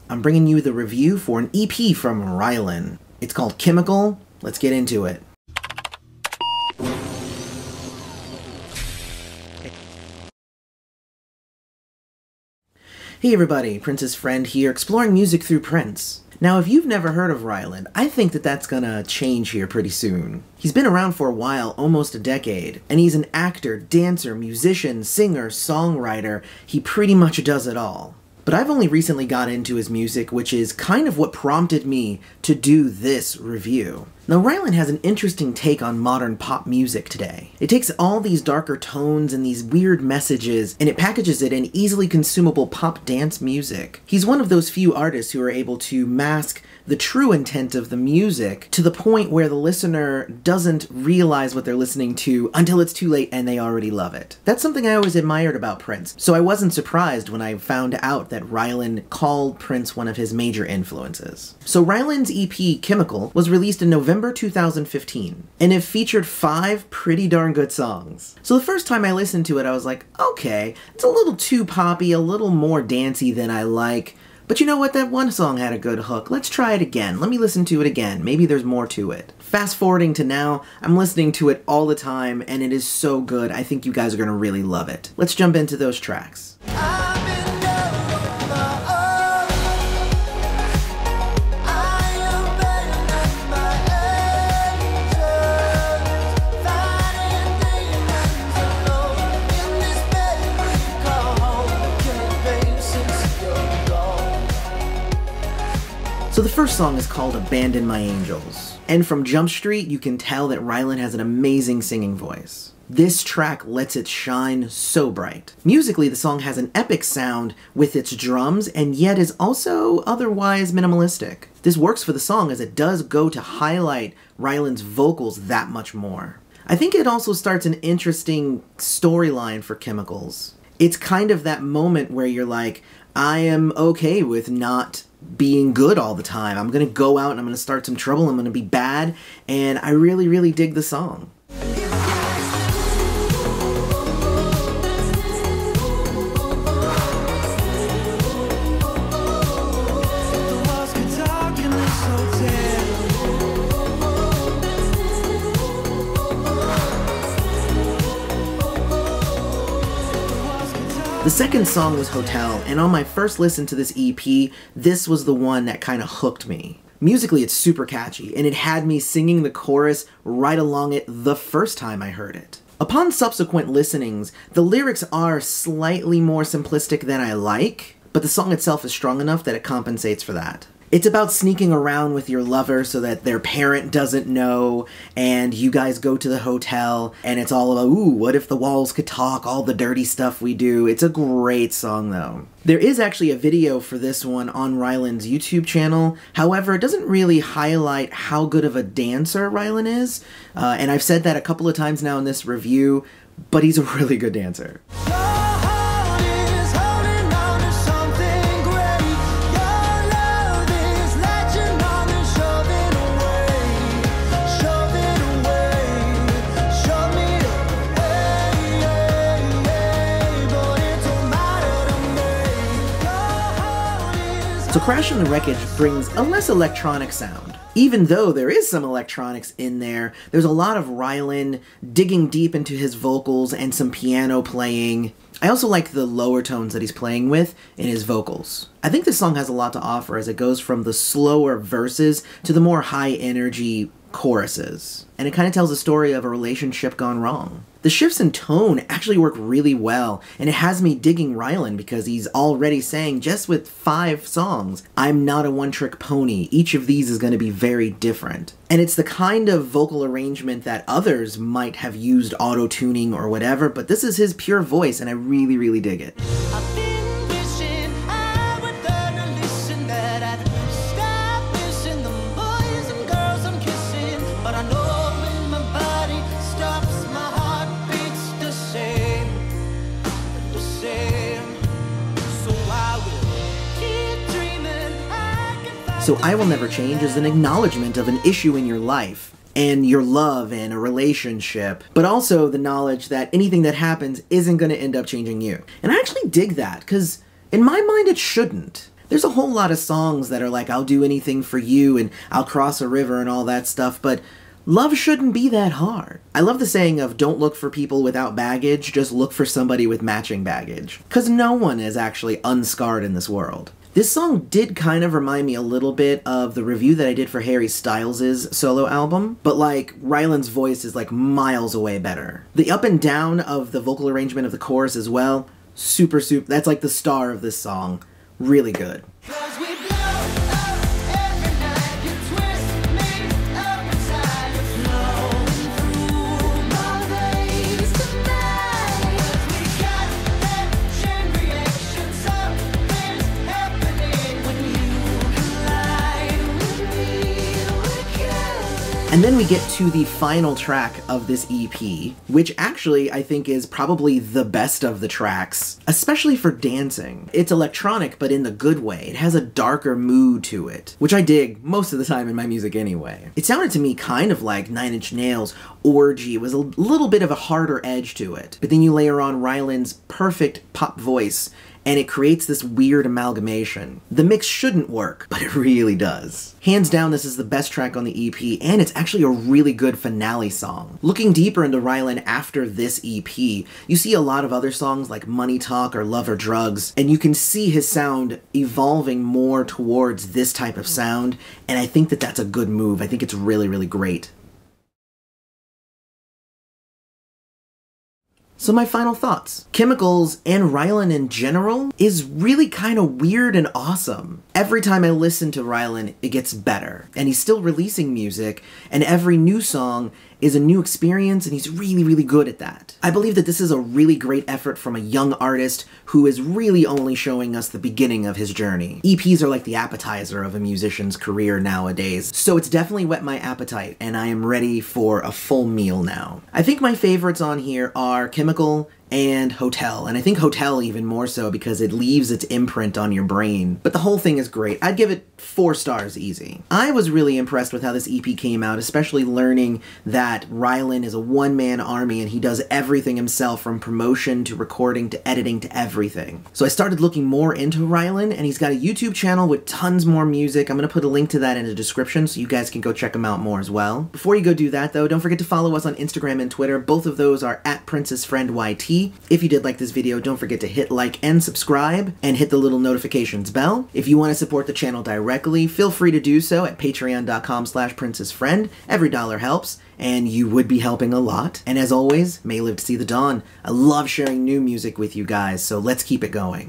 I'm bringing you the review for an EP from Rilan. It's called Chemical. Let's get into it. Hey everybody, Prince's friend here, exploring music through Prince. Now, if you've never heard of Rilan, I think that's gonna change here pretty soon. He's been around for a while, almost a decade, and he's an actor, dancer, musician, singer, songwriter. He pretty much does it all. But I've only recently got into his music, which is kind of what prompted me to do this review. Now, Rilan has an interesting take on modern pop music today. It takes all these darker tones and these weird messages, and it packages it in easily consumable pop dance music. He's one of those few artists who are able to mask the true intent of the music to the point where the listener doesn't realize what they're listening to until it's too late and they already love it. That's something I always admired about Prince, so I wasn't surprised when I found out that Rilan called Prince one of his major influences. So Rilan's EP, Chemical, was released in November 2015, and it featured 5 pretty darn good songs. So the first time I listened to it, I was like, okay, it's a little too poppy, a little more dancey than I like. But you know what, that one song had a good hook. Let's try it again. Let me listen to it again. Maybe there's more to it. Fast forwarding to now, I'm listening to it all the time, and it is so good. I think you guys are gonna really love it. Let's jump into those tracks. So the first song is called Abandon My Angels. And from Jump Street, you can tell that Rilan has an amazing singing voice. This track lets it shine so bright. Musically, the song has an epic sound with its drums, and yet is also otherwise minimalistic. This works for the song as it does go to highlight Rilan's vocals that much more. I think it also starts an interesting storyline for Chemicals. It's kind of that moment where you're like, I am okay with not being good all the time. I'm gonna go out and I'm gonna start some trouble, I'm gonna be bad, and I really, really dig the song. The second song was Hotel, and on my first listen to this EP, this was the one that kind of hooked me. Musically, it's super catchy, and it had me singing the chorus right along it the first time I heard it. Upon subsequent listenings, the lyrics are slightly more simplistic than I like, but the song itself is strong enough that it compensates for that. It's about sneaking around with your lover so that their parent doesn't know, and you guys go to the hotel, and it's all about, ooh, what if the walls could talk, all the dirty stuff we do. It's a great song, though. There is actually a video for this one on Rilan's YouTube channel. However, it doesn't really highlight how good of a dancer Rilan is, and I've said that a couple of times now in this review, but he's a really good dancer. So Crash and the Wreckage brings a less electronic sound. Even though there is some electronics in there, there's a lot of Rilan digging deep into his vocals and some piano playing. I also like the lower tones that he's playing with in his vocals. I think this song has a lot to offer as it goes from the slower verses to the more high energy choruses. And it kind of tells the story of a relationship gone wrong. The shifts in tone actually work really well, and it has me digging Rilan because he's already saying, just with 5 songs, I'm not a one-trick pony. Each of these is going to be very different. And it's the kind of vocal arrangement that others might have used auto-tuning or whatever, but this is his pure voice, and I really, really dig it. So I Will Never Change is an acknowledgement of an issue in your life, and your love and a relationship, but also the knowledge that anything that happens isn't going to end up changing you. And I actually dig that, because in my mind it shouldn't. There's a whole lot of songs that are like, I'll do anything for you and I'll cross a river and all that stuff, but love shouldn't be that hard. I love the saying of don't look for people without baggage, just look for somebody with matching baggage. Because no one is actually unscarred in this world. This song did kind of remind me a little bit of the review that I did for Harry Styles' solo album, but like, Rylan's voice is like miles away better. The up and down of the vocal arrangement of the chorus as well, super, that's like the star of this song. Really good. And then we get to the final track of this EP, which actually I think is probably the best of the tracks, especially for dancing. It's electronic, but in the good way. It has a darker mood to it, which I dig most of the time in my music anyway. It sounded to me kind of like Nine Inch Nails' Orgy. It was a little bit of a harder edge to it. But then you layer on Rylan's perfect pop voice, and it creates this weird amalgamation. The mix shouldn't work, but it really does. Hands down, this is the best track on the EP, and it's actually a really good finale song. Looking deeper into Rylan after this EP, you see a lot of other songs like Money Talk or Love or Drugs, and you can see his sound evolving more towards this type of sound, and I think that that's a good move. I think it's really, really great. So my final thoughts. Chemicals and Rylan in general is really kind of weird and awesome. Every time I listen to Rylan, it gets better. And he's still releasing music, and every new song is a new experience, and he's really, really good at that. I believe that this is a really great effort from a young artist who is really only showing us the beginning of his journey. EPs are like the appetizer of a musician's career nowadays, so it's definitely whet my appetite, and I am ready for a full meal now. I think my favorites on here are Chemical and Hotel, and I think Hotel even more so because it leaves its imprint on your brain. But the whole thing is great. I'd give it 4 stars easy. I was really impressed with how this EP came out, especially learning that Rylan is a one-man army and he does everything himself from promotion to recording to editing to everything. So I started looking more into Rylan, and he's got a YouTube channel with tons more music. I'm gonna put a link to that in the description so you guys can go check him out more as well. Before you go do that though, don't forget to follow us on Instagram and Twitter. Both of those are @PrincessFriendYT. If you did like this video, don't forget to hit like and subscribe, and hit the little notifications bell. If you want to support the channel directly, feel free to do so at patreon.com/princessfriend. Every dollar helps, and you would be helping a lot. And as always, may live to see the dawn. I love sharing new music with you guys, so let's keep it going.